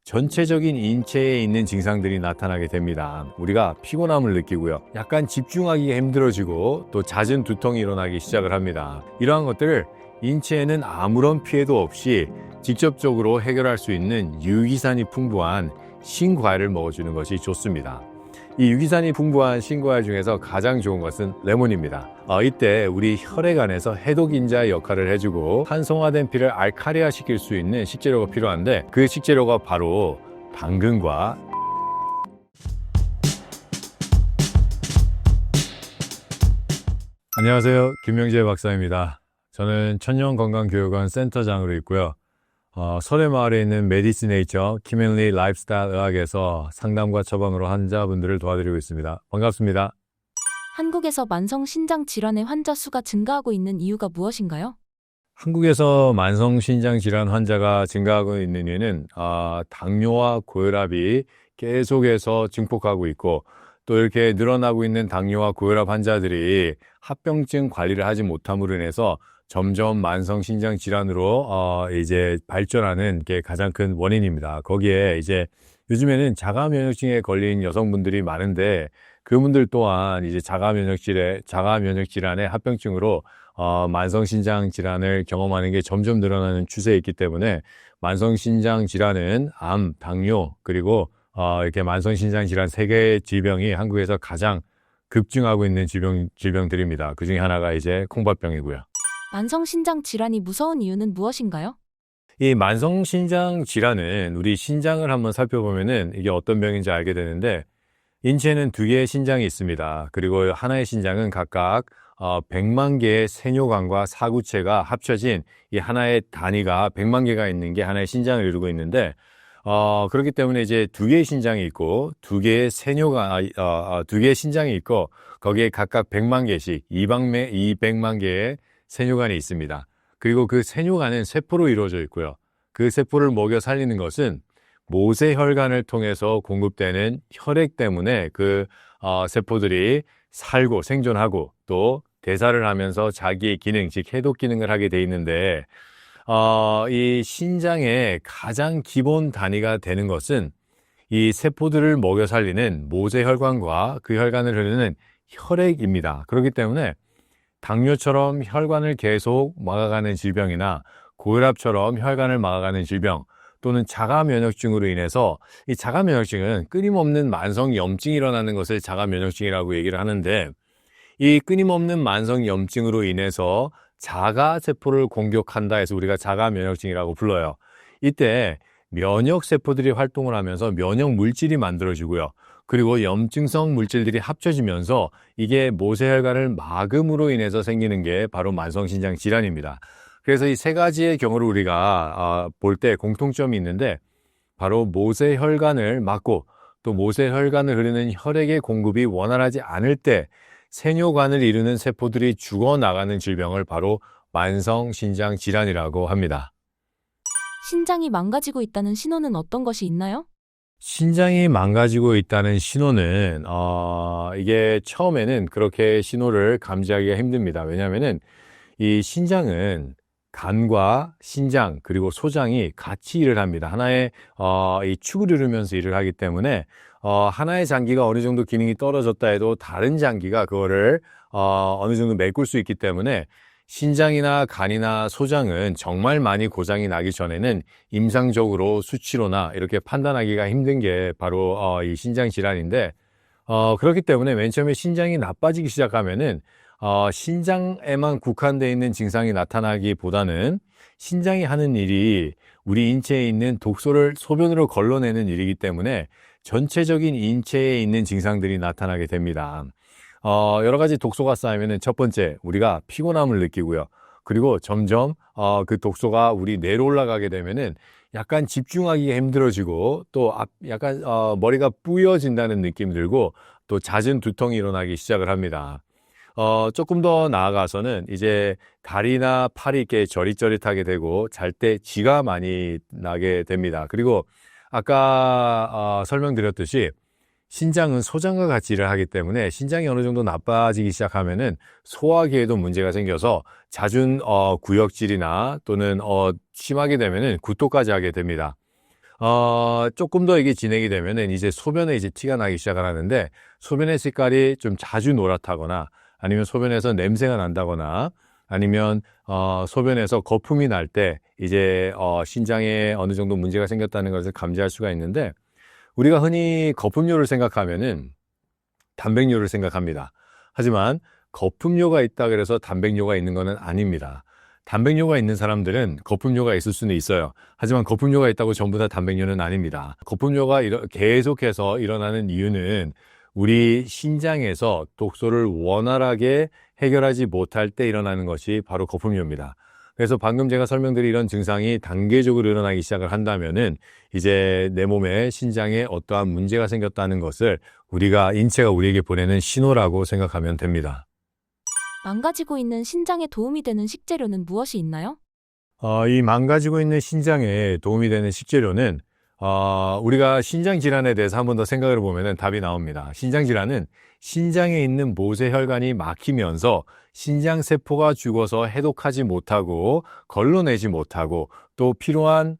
전체적인 인체에 있는 증상들이 나타나게 됩니다. 우리가 피곤함을 느끼고요. 약간 집중하기가 힘들어지고 또 잦은 두통이 일어나기 시작을 합니다. 이러한 것들을 인체에는 아무런 피해도 없이 직접적으로 해결할 수 있는 유기산이 풍부한 신과일을 먹어주는 것이 좋습니다. 이 유기산이 풍부한 신과일 중에서 가장 좋은 것은 레몬입니다. 이때 우리 혈액 안에서 해독인자의 역할을 해주고 산성화된 피를 알카리화 시킬 수 있는 식재료가 필요한데, 그 식재료가 바로 당근과 안녕하세요, 김명재 박사입니다. 저는 천연건강교육원 센터장으로 있고요. 설해마을에 있는 메디스네이처 키맨리 라이프스타일 의학에서 상담과 처방으로 환자분들을 도와드리고 있습니다. 반갑습니다. 한국에서 만성신장 질환의 환자 수가 증가하고 있는 이유가 무엇인가요? 한국에서 만성신장 질환 환자가 증가하고 있는 이유는 당뇨와 고혈압이 계속해서 증폭하고 있고, 또 이렇게 늘어나고 있는 당뇨와 고혈압 환자들이 합병증 관리를 하지 못함으로 인해서 점점 만성신장 질환으로 이제 발전하는 게 가장 큰 원인입니다. 거기에 이제 요즘에는 자가 면역증에 걸린 여성분들이 많은데, 그분들 또한 이제 자가 면역 질환의 합병증으로 만성신장 질환을 경험하는 게 점점 늘어나는 추세에 있기 때문에, 만성신장 질환은 암, 당뇨, 그리고 이렇게 만성신장 질환 세 개의 질병이 한국에서 가장 급증하고 있는 질병들입니다. 그 중에 하나가 이제 콩밥병이고요. 만성신장 질환이 무서운 이유는 무엇인가요? 이 만성신장 질환은 우리 신장을 한번 살펴보면은 이게 어떤 병인지 알게 되는데, 인체에는 두 개의 신장이 있습니다. 그리고 하나의 신장은 각각 100만 개의 세뇨관과 사구체가 합쳐진 이 하나의 단위가 100만 개가 있는 게 하나의 신장을 이루고 있는데, 그렇기 때문에 이제 두 개의 신장이 있고, 두 개의 신장이 있고, 거기에 각각 100만 개씩 200만 개의 세뇨관이 있습니다. 그리고 그 세뇨관은 세포로 이루어져 있고요. 그 세포를 먹여 살리는 것은 모세혈관을 통해서 공급되는 혈액 때문에 그 세포들이 살고 생존하고 또 대사를 하면서 자기의 기능, 즉 해독 기능을 하게 돼 있는데, 이 신장의 가장 기본 단위가 되는 것은 이 세포들을 먹여 살리는 모세혈관과 그 혈관을 흐르는 혈액입니다. 그렇기 때문에 당뇨처럼 혈관을 계속 막아가는 질병이나 고혈압처럼 혈관을 막아가는 질병, 또는 자가면역증으로 인해서, 이 자가면역증은 끊임없는 만성염증이 일어나는 것을 자가면역증이라고 얘기를 하는데, 이 끊임없는 만성염증으로 인해서 자가세포를 공격한다 해서 우리가 자가면역증이라고 불러요. 이때 면역세포들이 활동을 하면서 면역물질이 만들어지고요. 그리고 염증성 물질들이 합쳐지면서 이게 모세혈관을 막음으로 인해서 생기는 게 바로 만성신장 질환입니다. 그래서 이 세 가지의 경우를 우리가 볼 때 공통점이 있는데, 바로 모세혈관을 막고 또 모세혈관을 흐르는 혈액의 공급이 원활하지 않을 때 세뇨관을 이루는 세포들이 죽어나가는 질병을 바로 만성신장 질환이라고 합니다. 신장이 망가지고 있다는 신호는 어떤 것이 있나요? 신장이 망가지고 있다는 신호는 이게 처음에는 그렇게 신호를 감지하기가 힘듭니다. 왜냐하면은 이 신장은 간과 신장 그리고 소장이 같이 일을 합니다. 하나의 이 축을 이루면서 일을 하기 때문에 하나의 장기가 어느 정도 기능이 떨어졌다 해도 다른 장기가 그거를 어느 정도 메꿀 수 있기 때문에, 신장이나 간이나 소장은 정말 많이 고장이 나기 전에는 임상적으로 수치로나 이렇게 판단하기가 힘든 게 바로 이 신장 질환인데, 그렇기 때문에 맨 처음에 신장이 나빠지기 시작하면은 신장에만 국한되어 있는 증상이 나타나기보다는 신장이 하는 일이 우리 인체에 있는 독소를 소변으로 걸러내는 일이기 때문에 전체적인 인체에 있는 증상들이 나타나게 됩니다. 여러 가지 독소가 쌓이면은 첫 번째, 우리가 피곤함을 느끼고요. 그리고 점점 그 독소가 우리 뇌로 올라가게 되면은 약간 집중하기가 힘들어지고, 또 약간 머리가 뿌여진다는 느낌이 들고, 또 잦은 두통이 일어나기 시작을 합니다. 조금 더 나아가서는 이제 다리나 팔이 이렇게 저릿저릿하게 되고, 잘 때 쥐가 많이 나게 됩니다. 그리고 아까 설명드렸듯이 신장은 소장과 같이 일을 하기 때문에 신장이 어느 정도 나빠지기 시작하면은 소화기에도 문제가 생겨서 잦은 구역질이나 또는 심하게 되면은 구토까지 하게 됩니다. 조금 더 이게 진행이 되면은 이제 소변에 이제 티가 나기 시작을 하는데 소변의 색깔이 좀 자주 노랗다거나 아니면 소변에서 냄새가 난다거나 아니면 소변에서 거품이 날 때 이제 신장에 어느 정도 문제가 생겼다는 것을 감지할 수가 있는데 우리가 흔히 거품료를 생각하면은 단백뇨를 생각합니다. 하지만 거품료가 있다 그래서 단백뇨가 있는 것은 아닙니다. 단백뇨가 있는 사람들은 거품료가 있을 수는 있어요. 하지만 거품료가 있다고 전부 다 단백뇨는 아닙니다. 거품료가 계속해서 일어나는 이유는 우리 신장에서 독소를 원활하게 해결하지 못할 때 일어나는 것이 바로 거품료입니다. 그래서 방금 제가 설명드린 이런 증상이 단계적으로 일어나기 시작을 한다면은 이제 내 몸에 신장에 어떠한 문제가 생겼다는 것을 인체가 우리에게 보내는 신호라고 생각하면 됩니다. 망가지고 있는 신장에 도움이 되는 식재료는 무엇이 있나요? 이 망가지고 있는 신장에 도움이 되는 식재료는 우리가 신장 질환에 대해서 한 번 더 생각을 보면은 답이 나옵니다. 신장 질환은 신장에 있는 모세혈관이 막히면서 신장 세포가 죽어서 해독하지 못하고 걸러내지 못하고 또 필요한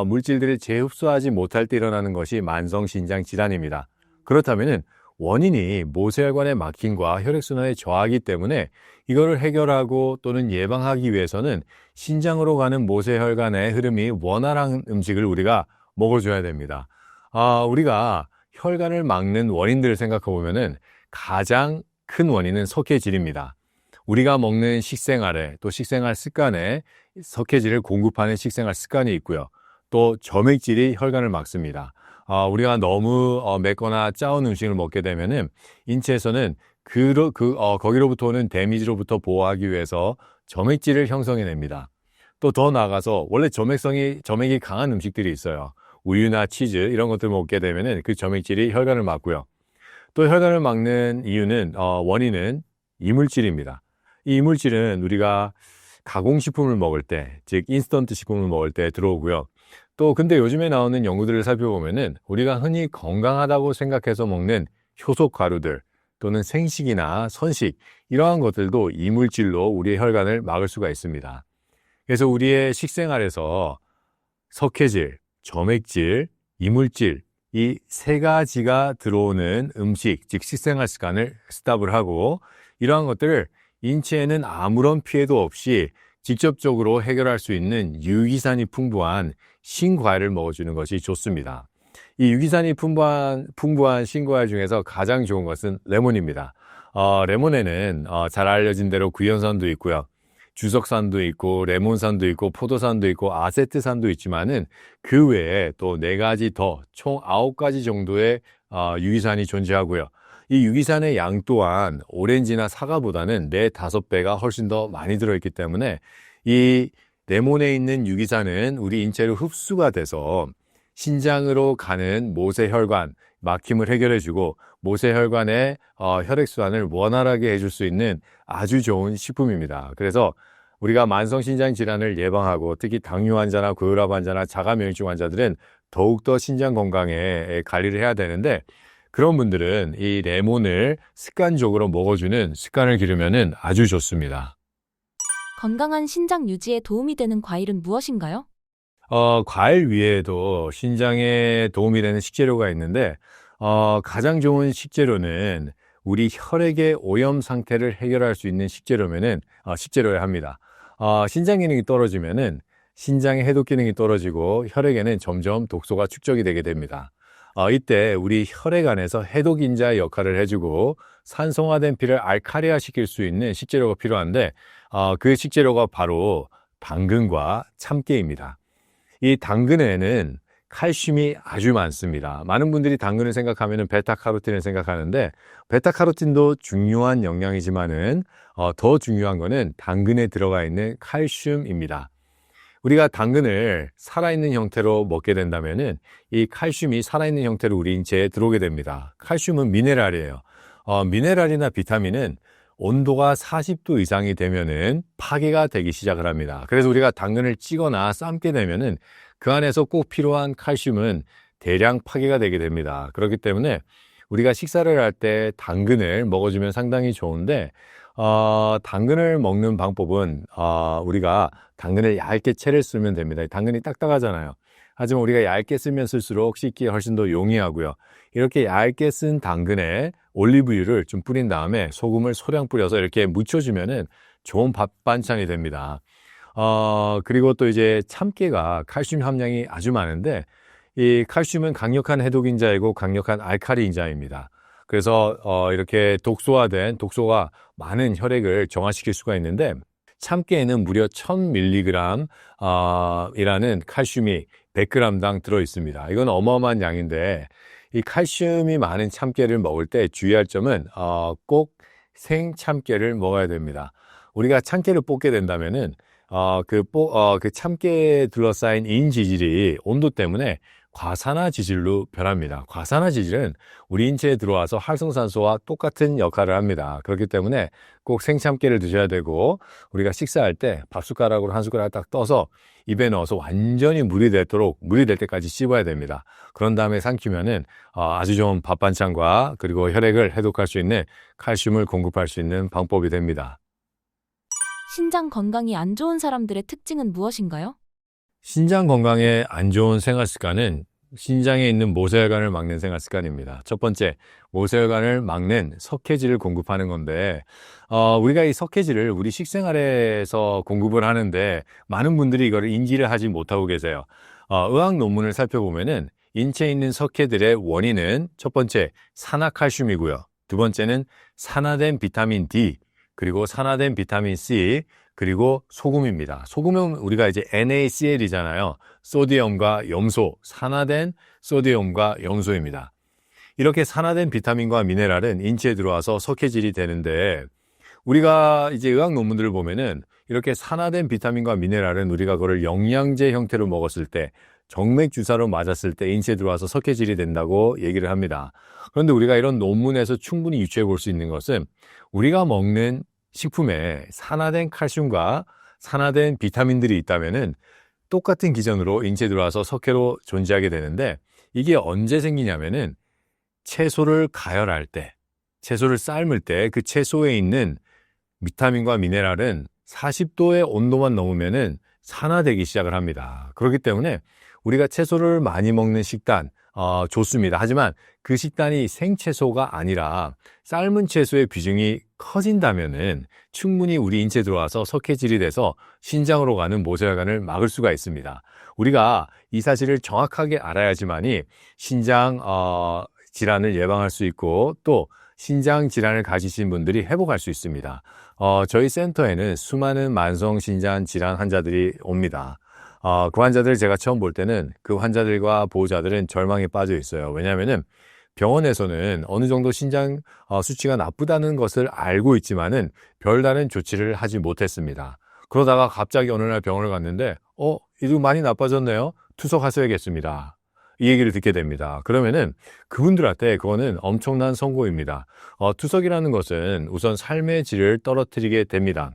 물질들을 재흡수하지 못할 때 일어나는 것이 만성 신장 질환입니다. 그렇다면은 원인이 모세혈관의 막힘과 혈액순환의 저하이기 때문에 이거를 해결하고 또는 예방하기 위해서는 신장으로 가는 모세혈관의 흐름이 원활한 음식을 우리가 먹어줘야 됩니다. 우리가 혈관을 막는 원인들을 생각해 보면은 가장 큰 원인은 석회질입니다. 우리가 먹는 식생활에 또 식생활 습관에 석회질을 공급하는 식생활 습관이 있고요. 또 점액질이 혈관을 막습니다. 우리가 너무 맵거나 짜운 음식을 먹게 되면은 인체에서는 거기로부터 오는 데미지로부터 보호하기 위해서 점액질을 형성해냅니다. 또 더 나아가서 원래 점액이 강한 음식들이 있어요. 우유나 치즈 이런 것들 먹게 되면은 그 점액질이 혈관을 막고요. 또 혈관을 막는 원인은 이물질입니다. 이 이물질은 우리가 가공식품을 먹을 때, 즉 인스턴트 식품을 먹을 때 들어오고요. 또 근데 요즘에 나오는 연구들을 살펴보면은 우리가 흔히 건강하다고 생각해서 먹는 효소 가루들 또는 생식이나 선식 이러한 것들도 이물질로 우리의 혈관을 막을 수가 있습니다. 그래서 우리의 식생활에서 석회질, 점액질, 이물질 이 세 가지가 들어오는 음식, 즉 식생활 습관을 스탑을 하고 이러한 것들을 인체에는 아무런 피해도 없이 직접적으로 해결할 수 있는 유기산이 풍부한 신과일을 먹어주는 것이 좋습니다. 이 유기산이 풍부한 신과일 중에서 가장 좋은 것은 레몬입니다. 레몬에는 잘 알려진 대로 구연산도 있고요. 주석산도 있고 레몬산도 있고 포도산도 있고 아세트산도 있지만은 그 외에 또 4가지 더 총 9가지 정도의 유기산이 존재하고요. 이 유기산의 양 또한 오렌지나 사과보다는 4-5배가 훨씬 더 많이 들어있기 때문에 이 레몬에 있는 유기산은 우리 인체로 흡수가 돼서 신장으로 가는 모세혈관 막힘을 해결해주고 모세혈관의 혈액순환을 원활하게 해줄 수 있는 아주 좋은 식품입니다. 그래서 우리가 만성신장 질환을 예방하고 특히 당뇨 환자나 고혈압 환자나 자가면역증 환자들은 더욱더 신장 건강에 관리를 해야 되는데 그런 분들은 이 레몬을 습관적으로 먹어주는 습관을 기르면 아주 좋습니다. 건강한 신장 유지에 도움이 되는 과일은 무엇인가요? 과일 외에도 신장에 도움이 되는 식재료가 있는데 가장 좋은 식재료는 우리 혈액의 오염 상태를 해결할 수 있는 식재료여야 합니다. 신장 기능이 떨어지면은 신장의 해독 기능이 떨어지고 혈액에는 점점 독소가 축적이 되게 됩니다. 이때 우리 혈액 안에서 해독 인자의 역할을 해주고 산성화된 피를 알칼리화 시킬 수 있는 식재료가 필요한데 그 식재료가 바로 당근과 참깨입니다. 이 당근에는 칼슘이 아주 많습니다. 많은 분들이 당근을 생각하면 베타카로틴을 생각하는데 베타카로틴도 중요한 영양이지만은 더 중요한 거는 당근에 들어가 있는 칼슘입니다. 우리가 당근을 살아있는 형태로 먹게 된다면은 이 칼슘이 살아있는 형태로 우리 인체에 들어오게 됩니다. 칼슘은 미네랄이에요. 미네랄이나 비타민은 온도가 40도 이상이 되면은 파괴가 되기 시작을 합니다. 그래서 우리가 당근을 찌거나 삶게 되면은 그 안에서 꼭 필요한 칼슘은 대량 파괴가 되게 됩니다. 그렇기 때문에 우리가 식사를 할 때 당근을 먹어주면 상당히 좋은데 당근을 먹는 방법은 우리가 당근을 얇게 채를 썰면 됩니다. 당근이 딱딱하잖아요. 하지만 우리가 얇게 쓰면 쓸수록 씻기에 훨씬 더 용이하고요. 이렇게 얇게 쓴 당근에 올리브유를 좀 뿌린 다음에 소금을 소량 뿌려서 이렇게 묻혀주면은 좋은 밥 반찬이 됩니다. 그리고 또 이제 참깨가 칼슘 함량이 아주 많은데 이 칼슘은 강력한 해독인자이고 강력한 알칼리인자입니다. 그래서 이렇게 독소가 많은 혈액을 정화시킬 수가 있는데 참깨에는 무려 1000mg 이라는 칼슘이 100g당 들어 있습니다. 이건 어마어마한 양인데 이 칼슘이 많은 참깨를 먹을 때 주의할 점은 꼭 생참깨를 먹어야 됩니다. 우리가 참깨를 뽑게 된다면은 그 참깨에 둘러싸인 인지질이 온도 때문에 과산화지질로 변합니다. 과산화지질은 우리 인체에 들어와서 활성산소와 똑같은 역할을 합니다. 그렇기 때문에 꼭 생참깨를 드셔야 되고 우리가 식사할 때 밥숟가락으로 한 숟가락 딱 떠서 입에 넣어서 완전히 물이 될 때까지 씹어야 됩니다. 그런 다음에 삼키면은 아주 좋은 밥 반찬과 그리고 혈액을 해독할 수 있는 칼슘을 공급할 수 있는 방법이 됩니다. 신장 건강이 안 좋은 사람들의 특징은 무엇인가요? 신장 건강에 안 좋은 생활 습관은 신장에 있는 모세혈관을 막는 생활 습관입니다. 첫 번째, 모세혈관을 막는 석회질을 공급하는 건데, 우리가 이 석회질을 우리 식생활에서 공급을 하는데, 많은 분들이 이거를 인지를 하지 못하고 계세요. 의학 논문을 살펴보면은, 인체에 있는 석회들의 원인은 첫 번째, 산화칼슘이고요. 두 번째는 산화된 비타민 D, 그리고 산화된 비타민 C, 그리고 소금입니다. 소금은 우리가 이제 NaCl이잖아요. 소디움과 염소, 산화된 소디움과 염소입니다. 이렇게 산화된 비타민과 미네랄은 인체에 들어와서 석회질이 되는데 우리가 이제 의학 논문들을 보면은 이렇게 산화된 비타민과 미네랄은 우리가 그걸 영양제 형태로 먹었을 때 정맥 주사로 맞았을 때 인체에 들어와서 석회질이 된다고 얘기를 합니다. 그런데 우리가 이런 논문에서 충분히 유추해 볼 수 있는 것은 우리가 먹는 식품에 산화된 칼슘과 산화된 비타민들이 있다면은 똑같은 기전으로 인체에 들어와서 석회로 존재하게 되는데 이게 언제 생기냐면은 채소를 가열할 때, 채소를 삶을 때 그 채소에 있는 비타민과 미네랄은 40도의 온도만 넘으면은 산화되기 시작을 합니다. 그렇기 때문에 우리가 채소를 많이 먹는 식단 좋습니다. 하지만 그 식단이 생채소가 아니라 삶은 채소의 비중이 커진다면은 충분히 우리 인체에 들어와서 석회질이 돼서 신장으로 가는 모세혈관을 막을 수가 있습니다. 우리가 이 사실을 정확하게 알아야지만이 신장 질환을 예방할 수 있고 또 신장 질환을 가지신 분들이 회복할 수 있습니다. 저희 센터에는 수많은 만성 신장 질환 환자들이 옵니다. 그 환자들 제가 처음 볼 때는 그 환자들과 보호자들은 절망에 빠져 있어요. 왜냐하면은 병원에서는 어느 정도 신장 수치가 나쁘다는 것을 알고 있지만은 별다른 조치를 하지 못했습니다. 그러다가 갑자기 어느 날 병원을 갔는데 이거 많이 나빠졌네요. 투석하셔야겠습니다. 이 얘기를 듣게 됩니다. 그러면은 그분들한테 그거는 엄청난 선고입니다. 투석이라는 것은 우선 삶의 질을 떨어뜨리게 됩니다.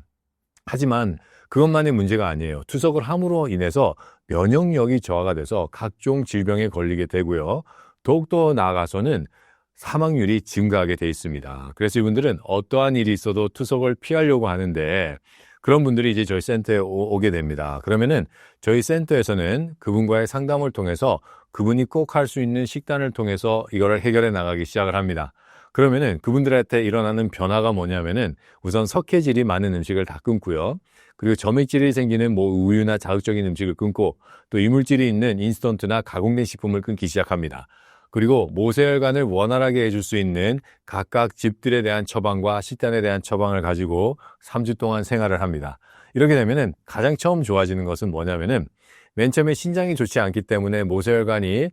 하지만 그것만의 문제가 아니에요. 투석을 함으로 인해서 면역력이 저하가 돼서 각종 질병에 걸리게 되고요. 더욱더 나아가서는 사망률이 증가하게 돼 있습니다. 그래서 이분들은 어떠한 일이 있어도 투석을 피하려고 하는데 그런 분들이 이제 저희 센터에 오게 됩니다. 그러면은 저희 센터에서는 그분과의 상담을 통해서 그분이 꼭 할 수 있는 식단을 통해서 이거를 해결해 나가기 시작을 합니다. 그러면은 그분들한테 일어나는 변화가 뭐냐면은 우선 석회질이 많은 음식을 다 끊고요. 그리고 점액질이 생기는 우유나 자극적인 음식을 끊고 또 이물질이 있는 인스턴트나 가공된 식품을 끊기 시작합니다. 그리고 모세혈관을 원활하게 해줄 수 있는 각각 집들에 대한 처방과 식단에 대한 처방을 가지고 3주 동안 생활을 합니다. 이렇게 되면은 가장 처음 좋아지는 것은 뭐냐면은 맨 처음에 신장이 좋지 않기 때문에 모세혈관이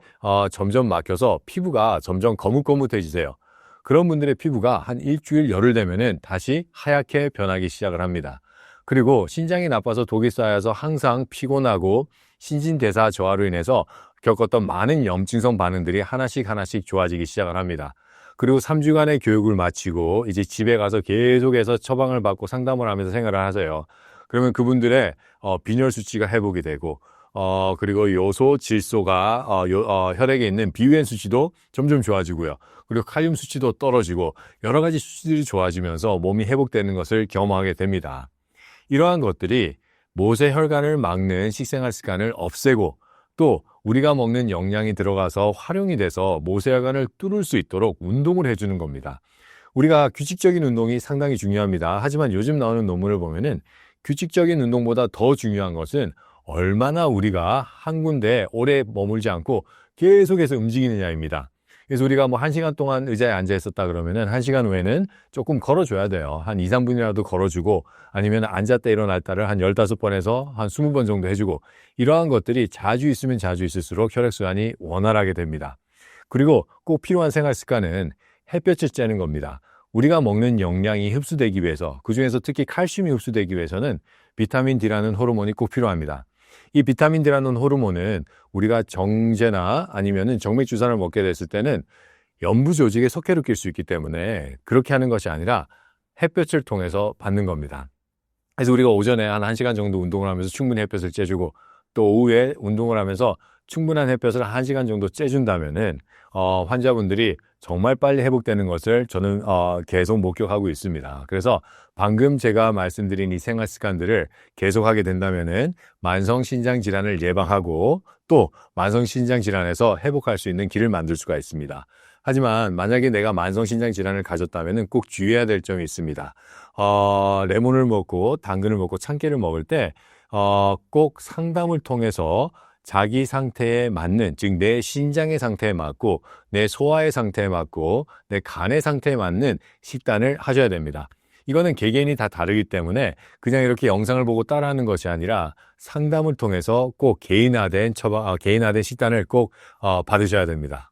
점점 막혀서 피부가 점점 거뭇거뭇해지세요. 그런 분들의 피부가 한 일주일 열흘 되면은 다시 하얗게 변하기 시작을 합니다. 그리고 신장이 나빠서 독이 쌓여서 항상 피곤하고 신진대사 저하로 인해서 겪었던 많은 염증성 반응들이 하나씩 좋아지기 시작을 합니다. 그리고 3주간의 교육을 마치고 이제 집에 가서 계속해서 처방을 받고 상담을 하면서 생활을 하세요. 그러면 그분들의 빈혈 수치가 회복이 되고 그리고 요소, 질소가 혈액에 있는 비위엔 수치도 점점 좋아지고요. 그리고 칼륨 수치도 떨어지고 여러 가지 수치들이 좋아지면서 몸이 회복되는 것을 경험하게 됩니다. 이러한 것들이 모세혈관을 막는 식생활 습관을 없애고 또 우리가 먹는 영양이 들어가서 활용이 돼서 모세혈관을 뚫을 수 있도록 운동을 해주는 겁니다. 우리가 규칙적인 운동이 상당히 중요합니다. 하지만 요즘 나오는 논문을 보면은 규칙적인 운동보다 더 중요한 것은 얼마나 우리가 한 군데 오래 머물지 않고 계속해서 움직이느냐입니다. 그래서 우리가 뭐 1시간 동안 의자에 앉아 있었다 그러면은 1시간 후에는 조금 걸어줘야 돼요. 한 2, 3분이라도 걸어주고 아니면 앉았다 일어났다를 한 15번에서 한 20번 정도 해주고 이러한 것들이 자주 있으면 자주 있을수록 혈액순환이 원활하게 됩니다. 그리고 꼭 필요한 생활 습관은 햇볕을 쬐는 겁니다. 우리가 먹는 영양이 흡수되기 위해서 그중에서 특히 칼슘이 흡수되기 위해서는 비타민 D라는 호르몬이 꼭 필요합니다. 이 비타민 D라는 호르몬은 우리가 정제나 아니면은 정맥주사를 먹게 됐을 때는 연부 조직에 석회로 낄 수 있기 때문에 그렇게 하는 것이 아니라 햇볕을 통해서 받는 겁니다. 그래서 우리가 오전에 한 1시간 정도 운동을 하면서 충분히 햇볕을 쬐주고 또 오후에 운동을 하면서 충분한 햇볕을 1시간 정도 쬐준다면은 환자분들이 정말 빨리 회복되는 것을 저는 계속 목격하고 있습니다. 그래서 방금 제가 말씀드린 이 생활 습관들을 계속하게 된다면은 만성신장 질환을 예방하고 또 만성신장 질환에서 회복할 수 있는 길을 만들 수가 있습니다. 하지만 만약에 내가 만성신장 질환을 가졌다면은 꼭 주의해야 될 점이 있습니다. 레몬을 먹고 당근을 먹고 참깨를 먹을 때 꼭 상담을 통해서 자기 상태에 맞는, 즉 내 신장의 상태에 맞고 내 소화의 상태에 맞고 내 간의 상태에 맞는 식단을 하셔야 됩니다. 이거는 개개인이 다 다르기 때문에 그냥 이렇게 영상을 보고 따라하는 것이 아니라 상담을 통해서 꼭 개인화된 식단을 꼭 받으셔야 됩니다.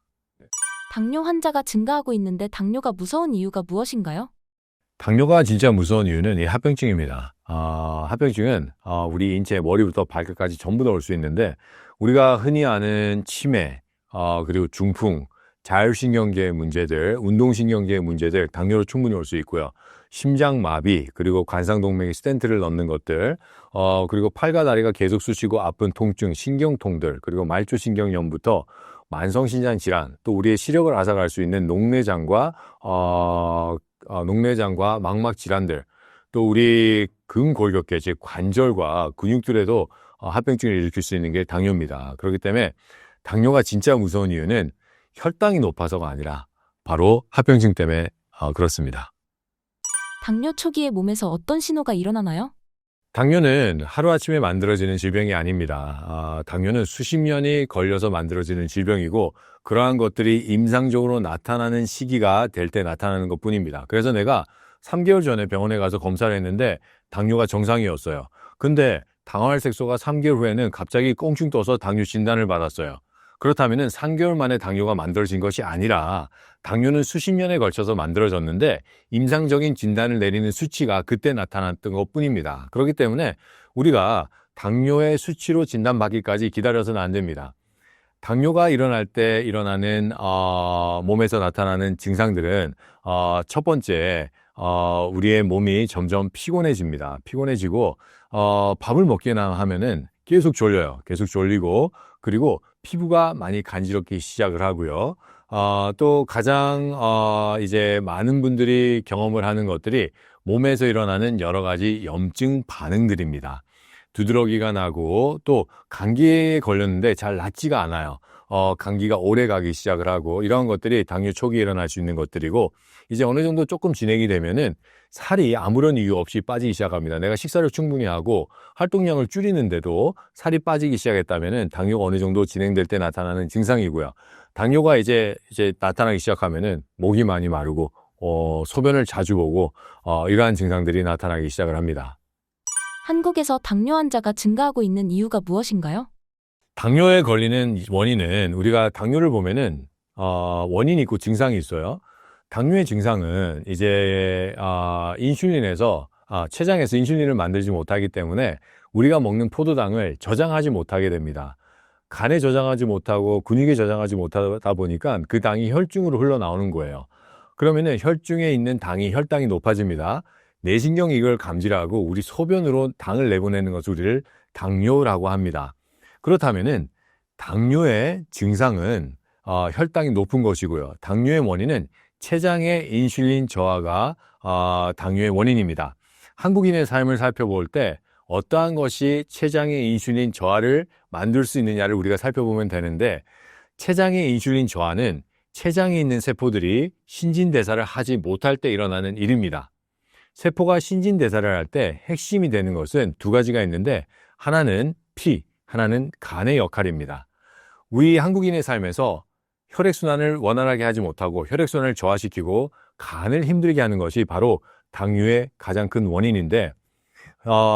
당뇨 환자가 증가하고 있는데 당뇨가 무서운 이유가 무엇인가요? 당뇨가 진짜 무서운 이유는 이 합병증입니다. 합병증은 우리 인체 머리부터 발끝까지 전부 다 올 수 있는데 우리가 흔히 아는 치매, 그리고 중풍, 자율신경계의 문제들, 운동신경계의 문제들 당뇨로 충분히 올 수 있고요. 심장마비, 그리고 관상동맥에 스텐트를 넣는 것들, 그리고 팔과 다리가 계속 쑤시고 아픈 통증, 신경통들, 그리고 말초신경염부터 만성신장 질환, 또 우리의 시력을 앗아갈 수 있는 녹내장과 망막 질환들, 또 우리 근골격계, 즉 관절과 근육들에도 합병증을 일으킬 수 있는 게 당뇨입니다. 그렇기 때문에 당뇨가 진짜 무서운 이유는 혈당이 높아서가 아니라 바로 합병증 때문에 그렇습니다. 당뇨 초기에 몸에서 어떤 신호가 일어나나요? 당뇨는 하루아침에 만들어지는 질병이 아닙니다. 당뇨는 수십 년이 걸려서 만들어지는 질병이고 그러한 것들이 임상적으로 나타나는 시기가 될 때 나타나는 것뿐입니다. 그래서 내가 3개월 전에 병원에 가서 검사를 했는데 당뇨가 정상이었어요. 근데 당화혈 색소가 3개월 후에는 갑자기 껑충 떠서 당뇨 진단을 받았어요. 그렇다면 3개월 만에 당뇨가 만들어진 것이 아니라 당뇨는 수십 년에 걸쳐서 만들어졌는데 임상적인 진단을 내리는 수치가 그때 나타났던 것뿐입니다. 그렇기 때문에 우리가 당뇨의 수치로 진단받기까지 기다려서는 안 됩니다. 당뇨가 일어날 때 일어나는 몸에서 나타나는 증상들은 첫 번째 우리의 몸이 점점 피곤해집니다. 피곤해지고 밥을 먹기나 하면은 계속 졸려요. 계속 졸리고 그리고 피부가 많이 간지럽기 시작을 하고요. 또 가장 이제 많은 분들이 경험을 하는 것들이 몸에서 일어나는 여러 가지 염증 반응들입니다. 두드러기가 나고 또 감기에 걸렸는데 잘 낫지가 않아요. 감기가 오래 가기 시작을 하고 이런 것들이 당뇨 초기에 일어날 수 있는 것들이고 이제 어느 정도 조금 진행이 되면은 살이 아무런 이유 없이 빠지기 시작합니다. 내가 식사를 충분히 하고 활동량을 줄이는데도 살이 빠지기 시작했다면은 당뇨가 어느 정도 진행될 때 나타나는 증상이고요. 당뇨가 이제 나타나기 시작하면은 목이 많이 마르고 소변을 자주 보고 이러한 증상들이 나타나기 시작을 합니다. 한국에서 당뇨 환자가 증가하고 있는 이유가 무엇인가요? 당뇨에 걸리는 원인은 우리가 당뇨를 보면은 원인이 있고 증상이 있어요. 당뇨의 증상은 이제 인슐린에서 췌장에서 인슐린을 만들지 못하기 때문에 우리가 먹는 포도당을 저장하지 못하게 됩니다. 간에 저장하지 못하고 근육에 저장하지 못하다 보니까 그 당이 혈중으로 흘러나오는 거예요. 그러면은 혈중에 있는 혈당이 높아집니다. 내신경이 이걸 감지하고 우리 소변으로 당을 내보내는 것을 우리를 당뇨라고 합니다. 그렇다면은 당뇨의 증상은 혈당이 높은 것이고요. 당뇨의 원인은 췌장의 인슐린 저하가 당뇨의 원인입니다. 한국인의 삶을 살펴볼 때 어떠한 것이 췌장의 인슐린 저하를 만들 수 있느냐를 우리가 살펴보면 되는데, 췌장의 인슐린 저하는 췌장에 있는 세포들이 신진대사를 하지 못할 때 일어나는 일입니다. 세포가 신진대사를 할 때 핵심이 되는 것은 두 가지가 있는데, 하나는 피, 하나는 간의 역할입니다. 우리 한국인의 삶에서 혈액순환을 원활하게 하지 못하고 혈액순환을 저하시키고 간을 힘들게 하는 것이 바로 당뇨의 가장 큰 원인인데,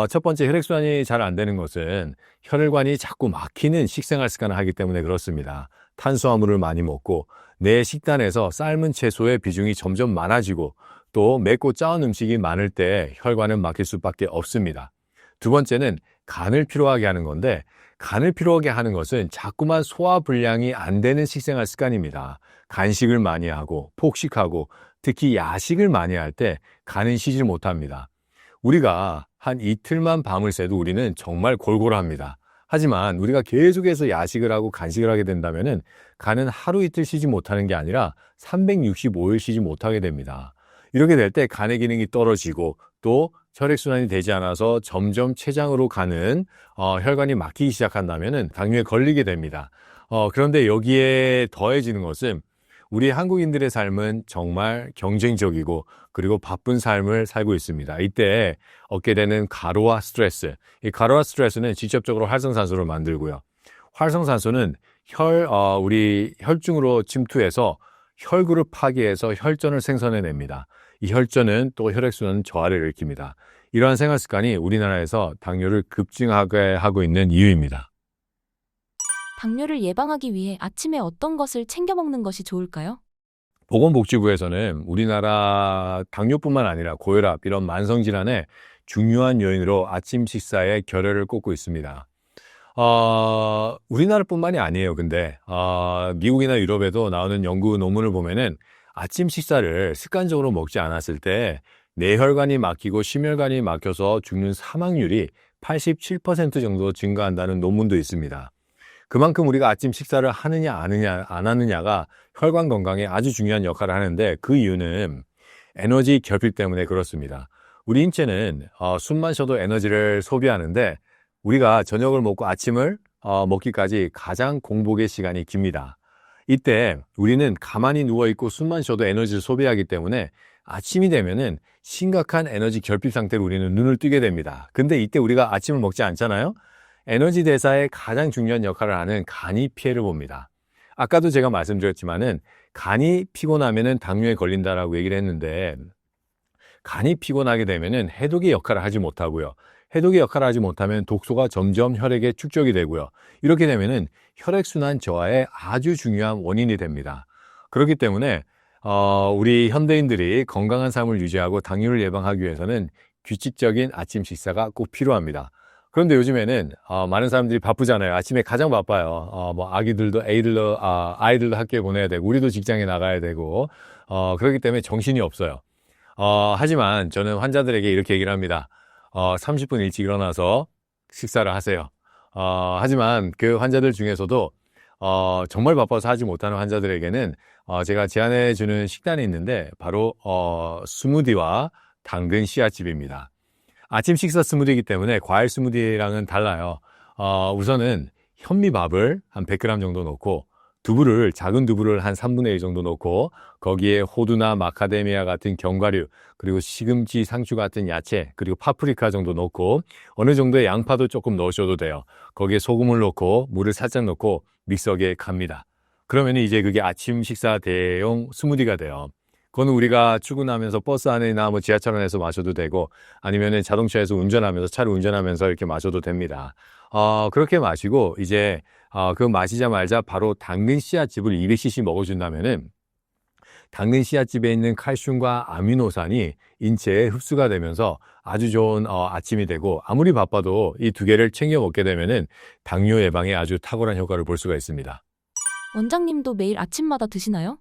첫 번째 혈액순환이 잘 안 되는 것은 혈관이 자꾸 막히는 식생활 습관을 하기 때문에 그렇습니다. 탄수화물을 많이 먹고 내 식단에서 삶은 채소의 비중이 점점 많아지고 또 맵고 짜은 음식이 많을 때 혈관은 막힐 수밖에 없습니다. 두 번째는 간을 피로하게 하는 건데, 간을 피로하게 하는 것은 자꾸만 소화 불량이 안 되는 식생활 습관입니다. 간식을 많이 하고 폭식하고 특히 야식을 많이 할 때 간은 쉬질 못합니다. 우리가 한 이틀만 밤을 새도 우리는 정말 골골합니다. 하지만 우리가 계속해서 야식을 하고 간식을 하게 된다면 간은 하루 이틀 쉬지 못하는 게 아니라 365일 쉬지 못하게 됩니다. 이렇게 될 때 간의 기능이 떨어지고 또 혈액순환이 되지 않아서 점점 췌장으로 가는 혈관이 막히기 시작한다면 당뇨에 걸리게 됩니다. 그런데 여기에 더해지는 것은 우리 한국인들의 삶은 정말 경쟁적이고 그리고 바쁜 삶을 살고 있습니다. 이때 얻게 되는 과로와 스트레스, 이 과로와 스트레스는 직접적으로 활성산소를 만들고요. 활성산소는 우리 혈중으로 침투해서 혈구를 파괴해서 혈전을 생성해냅니다. 이 혈전은 또 혈액순환 저하를 일으킵니다. 이러한 생활 습관이 우리나라에서 당뇨를 급증하게 하고 있는 이유입니다. 당뇨를 예방하기 위해 아침에 어떤 것을 챙겨 먹는 것이 좋을까요? 보건복지부에서는 우리나라 당뇨뿐만 아니라 고혈압 이런 만성질환의 중요한 요인으로 아침 식사에 결혈을 꼽고 있습니다. 우리나라뿐만이 아니에요. 근데 미국이나 유럽에도 나오는 연구 논문을 보면은 아침 식사를 습관적으로 먹지 않았을 때 뇌혈관이 막히고 심혈관이 막혀서 죽는 사망률이 87% 정도 증가한다는 논문도 있습니다. 그만큼 우리가 아침 식사를 하느냐 안 하느냐가 혈관 건강에 아주 중요한 역할을 하는데, 그 이유는 에너지 결핍 때문에 그렇습니다. 우리 인체는 숨만 쉬어도 에너지를 소비하는데, 우리가 저녁을 먹고 아침을 먹기까지 가장 공복의 시간이 깁니다. 이때 우리는 가만히 누워있고 숨만 쉬어도 에너지를 소비하기 때문에 아침이 되면은 심각한 에너지 결핍 상태로 우리는 눈을 뜨게 됩니다. 근데 이때 우리가 아침을 먹지 않잖아요? 에너지 대사에 가장 중요한 역할을 하는 간이 피해를 봅니다. 아까도 제가 말씀드렸지만은 간이 피곤하면은 당뇨에 걸린다라고 얘기를 했는데, 간이 피곤하게 되면은 해독의 역할을 하지 못하고요. 해독의 역할을 하지 못하면 독소가 점점 혈액에 축적이 되고요. 이렇게 되면은 혈액순환 저하의 아주 중요한 원인이 됩니다. 그렇기 때문에 우리 현대인들이 건강한 삶을 유지하고 당뇨를 예방하기 위해서는 규칙적인 아침 식사가 꼭 필요합니다. 그런데 요즘에는 많은 사람들이 바쁘잖아요. 아침에 가장 바빠요. 아이들도 학교에 보내야 되고 우리도 직장에 나가야 되고 그렇기 때문에 정신이 없어요. 하지만 저는 환자들에게 이렇게 얘기를 합니다. 30분 일찍 일어나서 식사를 하세요. 하지만 그 환자들 중에서도 정말 바빠서 하지 못하는 환자들에게는 제가 제안해 주는 식단이 있는데, 바로 스무디와 당근 씨앗즙입니다. 아침 식사 스무디이기 때문에 과일 스무디랑은 달라요. 우선은 현미밥을 한 100g 정도 넣고, 작은 두부를 한 3분의 1 정도 넣고, 거기에 호두나 마카데미아 같은 견과류, 그리고 시금치, 상추 같은 야채, 그리고 파프리카 정도 넣고, 어느 정도의 양파도 조금 넣으셔도 돼요. 거기에 소금을 넣고 물을 살짝 넣고 믹서기에 갑니다. 그러면 이제 그게 아침 식사 대용 스무디가 돼요. 그거는 우리가 출근하면서 버스 안이나 지하철 안에서 마셔도 되고, 아니면은 자동차에서 차를 운전하면서 이렇게 마셔도 됩니다. 그렇게 마시고 이제 그거 마시자마자 바로 당근 씨앗즙을 200cc 먹어준다면은 당근 씨앗즙에 있는 칼슘과 아미노산이 인체에 흡수가 되면서 아주 좋은 아침이 되고, 아무리 바빠도 이 두 개를 챙겨 먹게 되면은 당뇨 예방에 아주 탁월한 효과를 볼 수가 있습니다. 원장님도 매일 아침마다 드시나요?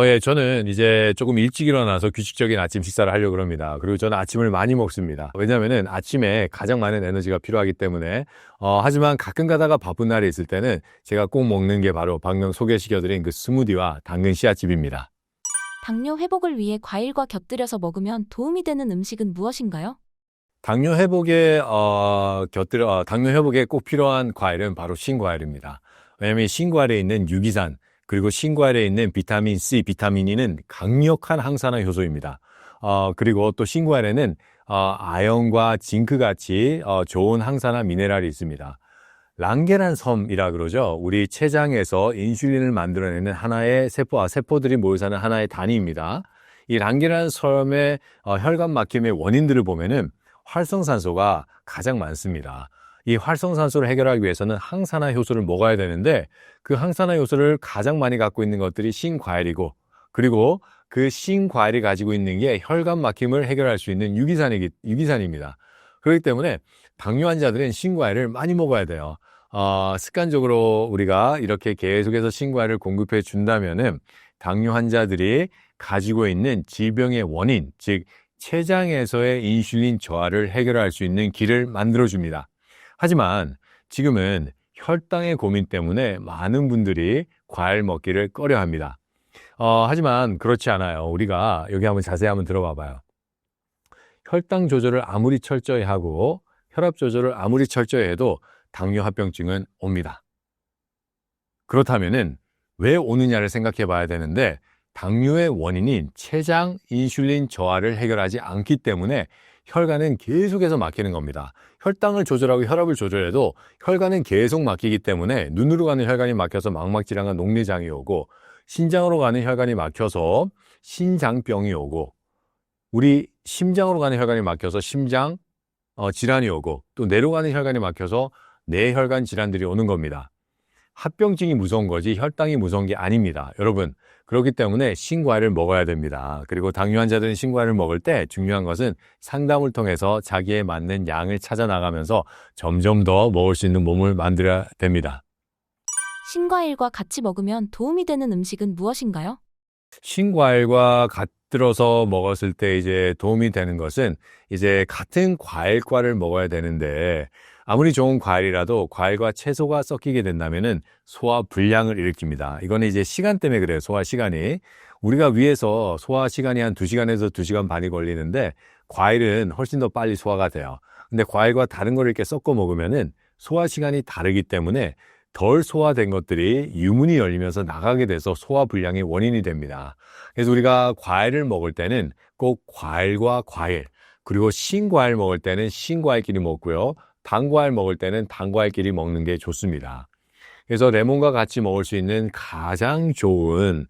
예, 저는 이제 조금 일찍 일어나서 규칙적인 아침 식사를 하려고 합니다. 그리고 저는 아침을 많이 먹습니다. 왜냐면은 아침에 가장 많은 에너지가 필요하기 때문에. 하지만 가끔 가다가 바쁜 날이 있을 때는 제가 꼭 먹는 게 바로 방금 소개시켜드린 그 스무디와 당근 씨앗즙입니다. 당뇨 회복을 위해 과일과 곁들여서 먹으면 도움이 되는 음식은 무엇인가요? 당뇨 회복에 꼭 필요한 과일은 바로 신과일입니다. 왜냐하면 신과일에 있는 유기산, 그리고 신과일에 있는 비타민 C, 비타민 E는 강력한 항산화 효소입니다. 그리고 또 신과일에는 아연과 징크 같이 좋은 항산화 미네랄이 있습니다. 랑게란섬이라 그러죠. 우리 췌장에서 인슐린을 만들어내는 하나의 세포들이 모여 사는 하나의 단위입니다. 이 랑게란섬의 혈관 막힘의 원인들을 보면은 활성산소가 가장 많습니다. 이 활성산소를 해결하기 위해서는 항산화 효소를 먹어야 되는데 그 항산화 효소를 가장 많이 갖고 있는 것들이 신과일이고, 그리고 그 신과일이 가지고 있는 게 혈관 막힘을 해결할 수 있는 유기산입니다. 그렇기 때문에 당뇨 환자들은 신과일을 많이 먹어야 돼요. 습관적으로 우리가 이렇게 계속해서 신과일을 공급해 준다면은 당뇨 환자들이 가지고 있는 질병의 원인, 즉 췌장에서의 인슐린 저하를 해결할 수 있는 길을 만들어줍니다. 하지만 지금은 혈당의 고민 때문에 많은 분들이 과일 먹기를 꺼려합니다. 하지만 그렇지 않아요. 우리가 여기 한번 자세히 한번 들어봐 봐요. 혈당 조절을 아무리 철저히 하고 혈압 조절을 아무리 철저히 해도 당뇨 합병증은 옵니다. 그렇다면은 왜 오느냐를 생각해 봐야 되는데, 당뇨의 원인인 췌장 인슐린 저하를 해결하지 않기 때문에 혈관은 계속해서 막히는 겁니다. 혈당을 조절하고 혈압을 조절해도 혈관은 계속 막히기 때문에 눈으로 가는 혈관이 막혀서 망막질환과 녹내장이 오고, 신장으로 가는 혈관이 막혀서 신장병이 오고, 우리 심장으로 가는 혈관이 막혀서 심장 질환이 오고, 또 뇌로 가는 혈관이 막혀서 뇌혈관 질환들이 오는 겁니다. 합병증이 무서운 거지 혈당이 무서운 게 아닙니다. 여러분, 그렇기 때문에 신과일을 먹어야 됩니다. 그리고 당뇨 환자들은 신과일을 먹을 때 중요한 것은 상담을 통해서 자기에 맞는 양을 찾아 나가면서 점점 더 먹을 수 있는 몸을 만들어야 됩니다. 신과일과 같이 먹으면 도움이 되는 음식은 무엇인가요? 신과일과 곁들여서 먹었을 때 이제 도움이 되는 것은, 이제 같은 과일과를 먹어야 되는데 아무리 좋은 과일이라도 과일과 채소가 섞이게 된다면은 소화 불량을 일으킵니다. 이거는 이제 시간 때문에 그래요. 소화 시간이. 우리가 위에서 소화 시간이 한 2시간에서 2시간 반이 걸리는데 과일은 훨씬 더 빨리 소화가 돼요. 근데 과일과 다른 거를 이렇게 섞어 먹으면은 소화 시간이 다르기 때문에 덜 소화된 것들이 유문이 열리면서 나가게 돼서 소화 불량의 원인이 됩니다. 그래서 우리가 과일을 먹을 때는 꼭 과일과 과일, 그리고 신과일 먹을 때는 신과일끼리 먹고요. 당과일 먹을 때는 당과일끼리 먹는 게 좋습니다. 그래서 레몬과 같이 먹을 수 있는 가장 좋은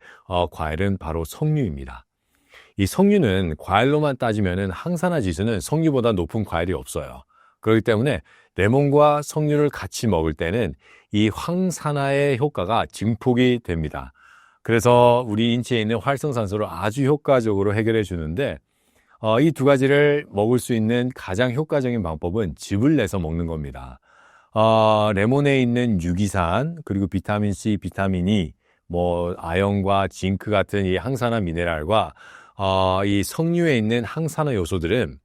과일은 바로 석류입니다. 이 석류는 과일로만 따지면은 항산화 지수는 석류보다 높은 과일이 없어요. 그렇기 때문에 레몬과 석류를 같이 먹을 때는 이 항산화의 효과가 증폭이 됩니다. 그래서 우리 인체에 있는 활성산소를 아주 효과적으로 해결해 주는데, 이 두 가지를 먹을 수 있는 가장 효과적인 방법은 즙을 내서 먹는 겁니다. 레몬에 있는 유기산, 그리고 비타민 C, 비타민 E, 아연과 징크 같은 이 항산화 미네랄과 이 석류에 있는 항산화 요소들은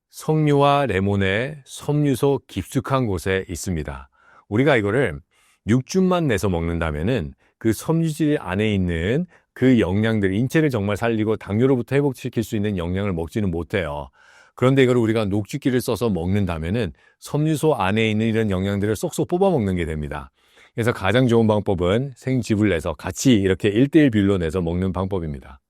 석류와 레몬의 섬유소 깊숙한 곳에 있습니다. 우리가 이거를 육즙만 내서 먹는다면은 그 섬유질 안에 있는 그 영양들, 인체를 정말 살리고 당뇨로부터 회복시킬 수 있는 영양을 먹지는 못해요. 그런데 이걸 우리가 녹즙기를 써서 먹는다면은 섬유소 안에 있는 이런 영양들을 쏙쏙 뽑아 먹는 게 됩니다. 그래서 가장 좋은 방법은 생즙을 내서 같이 이렇게 1:1 비율로 내서 먹는 방법입니다.